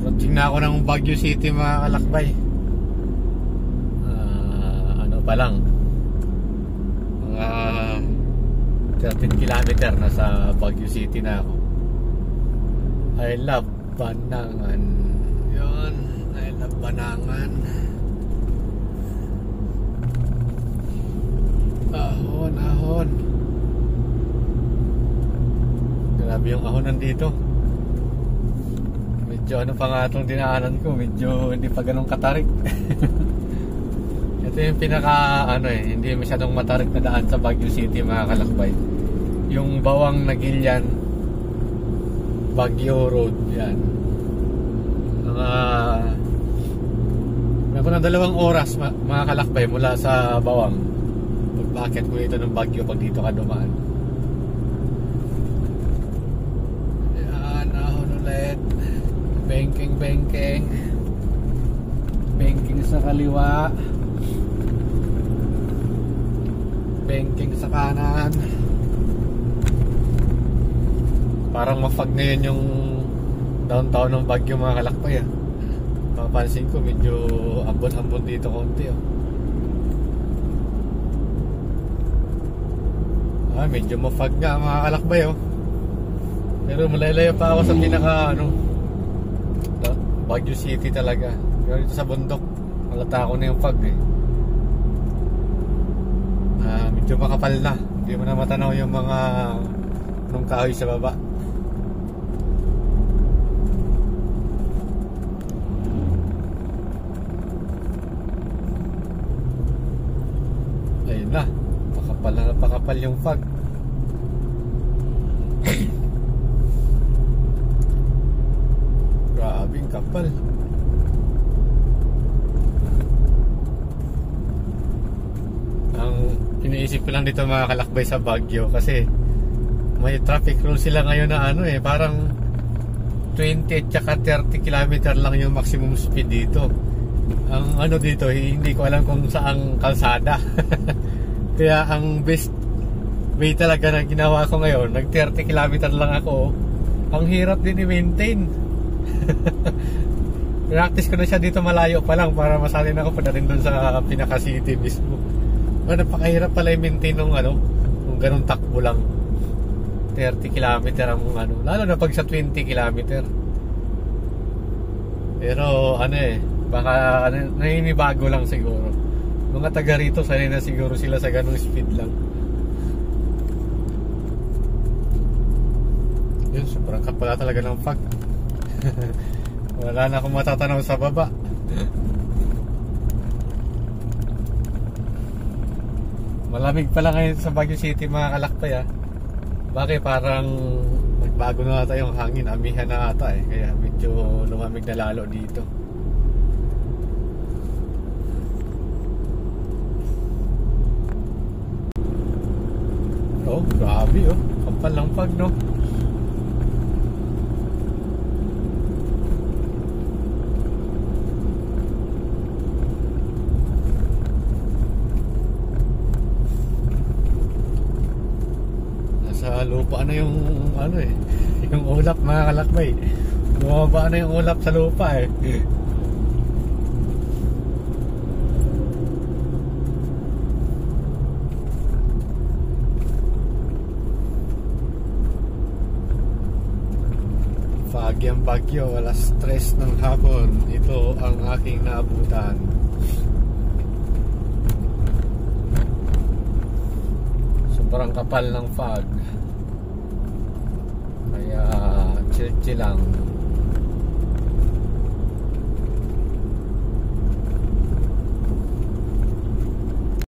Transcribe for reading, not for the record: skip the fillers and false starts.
Approaching na ako ng Baguio City mga kalakbay. Ano pa lang, mga 13 kilometer nasa Baguio City na ako. I love Banangan. Yun, I love Banangan. Ahon, ahon. Grabe yung ahon nandito. Medyo ano pa nga itong dinaanan ko, medyo hindi pa ganun katarik. Ito yung pinaka ano hindi masyadong matarik na daan sa Baguio City mga kalakbay. Yung Bawang Nagilian Baguio Road, yan. Meron ng 2 oras mga kalakbay mula sa Bawang. Bakit ko ito ng Baguio pag dito ka dumaan. Yan, ahon ulit. Banking, banking. Banking sa kaliwa. Banking sa kanan. Parang mafag na yun yung downtown ng Baguio mga kalakbay. Papansin ko medyo ambon-ambon dito konti. Medyo mafag nga mga kalakbay. Pero malalayo pa ako sa pinaka Baguio City talaga. Pero dito sa bundok malata ko na yung fog medyo makapal na. Hindi mo na matanaw yung mga nung kahoy sa baba. Ayun na, pakapal yung fog. Grabing kapal. Ang iniisip ko lang dito mga kalakbay sa Baguio, kasi may traffic rule sila ngayon na parang 20 at saka 30 km lang yung maximum speed dito. Ang dito, hindi ko alam kung saang kalsada. Kaya ang best way talaga na ginawa ko ngayon, nag 30 km lang ako. Ang hirap din i-maintain. Practice ko na siya dito malayo pa lang para masalin ako padating doon sa pinaka city mismo. Napakahirap pala i-maintain nung ganun takbo lang. 30 km ang lalo na pag sa 20 km. Pero baka naninibago lang siguro. Mga taga rito sanay na siguro sila sa ganung speed lang. Yun, sobrang kapala talaga ng fog. Wala na akong matatanaw sa baba. Malamig pala ngayon sa Baguio City mga kalakbay. Bakit parang nagbago na ata yung hangin, amihan na ata kaya medyo lumamig na lalo dito. Grabe kapal lang pag nasa lupa na yung yung ulap mga kalakbay. Bumaba na yung ulap sa lupa Foggy ang Baguio, alas 3 ng hapon. Ito ang aking naabutan. Sobrang kapal ng fog. Kaya chill lang.